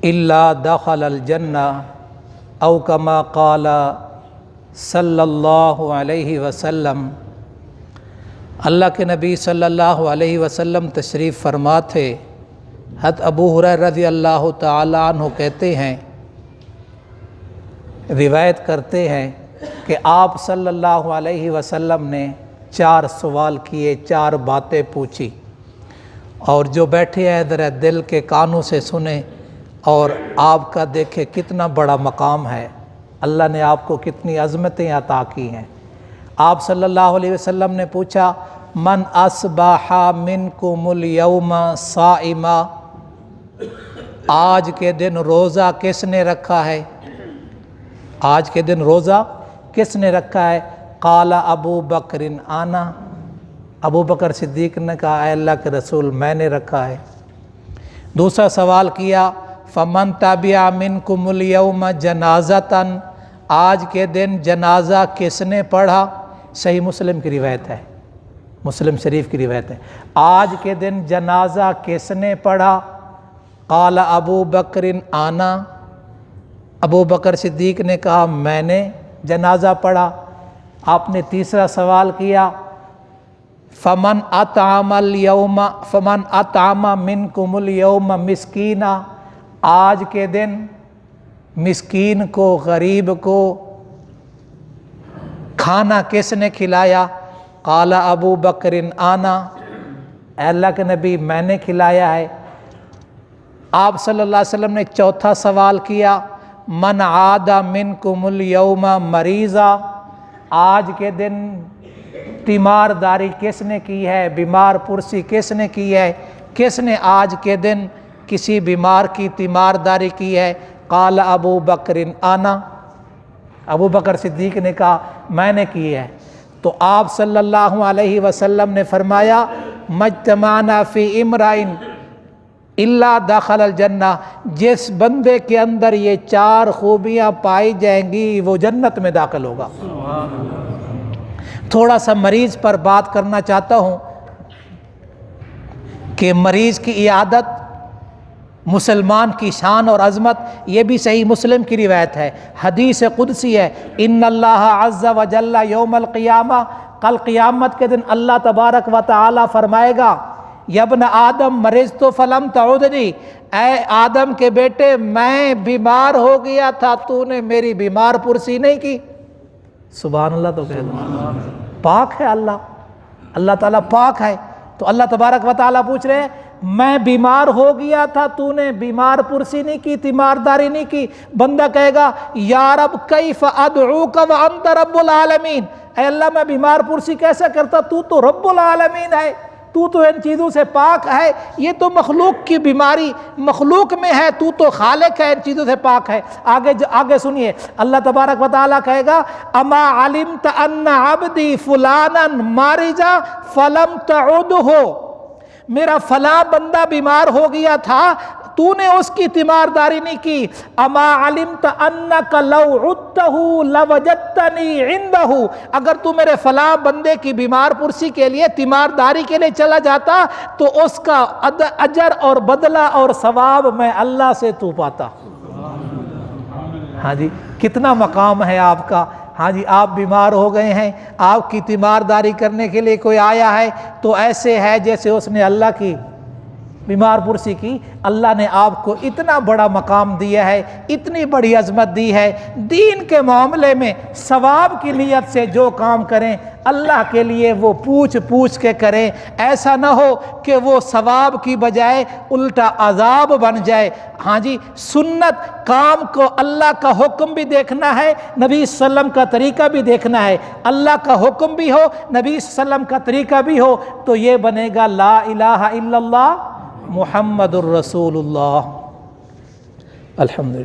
الا دخل الجنہ او کما قال صلی اللہ علیہ وسلم۔ اللہ کے نبی صلی اللہ علیہ وسلم تشریف فرما تھے۔ حضرت ابو ہریرہ رضی اللہ تعالی عنہ کہتے ہیں، روایت کرتے ہیں کہ آپ صلی اللہ علیہ وسلم نے 4 سوال کیے، 4 باتیں پوچھی، اور جو بیٹھے ہیں ذرا دل کے کانوں سے سنیں اور آپ کا دیکھیں کتنا بڑا مقام ہے، اللہ نے آپ کو کتنی عظمتیں عطا کی ہیں۔ آپ صلی اللہ علیہ وسلم نے پوچھا، من اصبح منکم اليوم صائما، آج کے دن روزہ کس نے رکھا ہے؟ آج کے دن روزہ کس نے رکھا ہے؟ قال ابو بکر انا، ابو بکر صدیق نے کہا اے اللہ کے رسول میں نے رکھا ہے۔ دوسرا سوال کیا، فمن تبع منکم اليوم جنازۃ، آج کے دن جنازہ کس نے پڑھا؟ صحیح مسلم کی روایت ہے، مسلم شریف کی روایت ہے، آج کے دن جنازہ کس نے پڑھا؟ قال ابو بکر انا، ابو بکر صدیق نے کہا میں نے جنازہ پڑھا۔ آپ نے تیسرا سوال کیا، فمن اطعم منکم اليوم مسکینا، آج کے دن مسکین کو، غریب کو کھانا کس نے کھلایا؟ قال ابو بکر انا، اے اللہ کے نبی میں نے کھلایا ہے۔ آپ صلی اللہ علیہ وسلم نے چوتھا سوال کیا، من عاد منکم اليوم مریضا، آج کے دن تیمارداری کس نے کی ہے؟ بیمار پرسی کس نے کی ہے؟ کس نے آج کے دن کسی بیمار کی تیمارداری کی ہے؟ قال ابو بکر انا، ابو بکر صدیق نے کہا میں نے کی ہے۔ تو آپ صلی اللہ علیہ وسلم نے فرمایا، مجتمعنا فی امرئن الا دخل الجنہ، جس بندے کے اندر یہ 4 خوبیاں پائی جائیں گی وہ جنت میں داخل ہوگا۔ تھوڑا سا مریض پر بات کرنا چاہتا ہوں کہ مریض کی عیادت مسلمان کی شان اور عظمت، یہ بھی صحیح مسلم کی روایت ہے، حدیث قدسی ہے، ان اللہ عز وجل یوم القیامہ، کل قیامت کے دن اللہ تبارک و تعالی فرمائے گا، یا ابن آدم مرضت فلم تعودنی، اے آدم کے بیٹے میں بیمار ہو گیا تھا تو نے میری بیمار پرسی نہیں کی۔ سبحان اللہ، تو کہہ دو پاک ہے اللہ، اللہ تعالیٰ پاک ہے۔ تو اللہ تبارک و تعالیٰ پوچھ رہے ہیں میں بیمار ہو گیا تھا تو نے بیمار پرسی نہیں کی، تیمارداری نہیں کی۔ بندہ کہے گا یا رب کیف ادعوک وانت رب العالمین، اے اللہ میں بیمار پرسی کیسے کرتا، تو تو رب العالمین ہے، تو تو ان چیزوں سے پاک ہے، یہ تو مخلوق کی بیماری مخلوق میں ہے، تو تو خالق ہے، ان چیزوں سے پاک ہے۔ آگے سنیے، اللہ تبارک و تعالیٰ کہے گا اما علمت ان عبدی فلانا مارجا فلم تعدہ، میرا فلاں بندہ بیمار ہو گیا تھا تو نے اس کی تیمارداری نہیں کی۔ اما علمت انک لو عدتہ لوجدتنی عندہ، اگر تو میرے فلاں بندے کی بیمار پرسی کے لیے تیمارداری کے لیے چلا جاتا تو اس کا اجر اور بدلہ اور ثواب میں اللہ سے تو پاتا۔ ہاں جی، کتنا مقام ہے آپ کا۔ ہاں جی، آپ بیمار ہو گئے ہیں، آپ کی تیمارداری کرنے کے لیے کوئی آیا ہے تو ایسے ہے جیسے اس نے اللہ کی بیمار پرسی کی۔ اللہ نے آپ کو اتنا بڑا مقام دیا ہے، اتنی بڑی عظمت دی ہے، دین کے معاملے میں ثواب کی نیت سے جو کام کریں اللہ کے لیے وہ پوچھ کے کریں، ایسا نہ ہو کہ وہ ثواب کی بجائے الٹا عذاب بن جائے۔ ہاں جی، سنت کام کو اللہ کا حکم بھی دیکھنا ہے، نبی صلی اللہ علیہ وسلم کا طریقہ بھی دیکھنا ہے، اللہ کا حکم بھی ہو، نبی صلی اللہ علیہ وسلم کا طریقہ بھی ہو، تو یہ بنے گا لا الہ الا اللہ محمد الرسول اللہ۔ الحمدللہ۔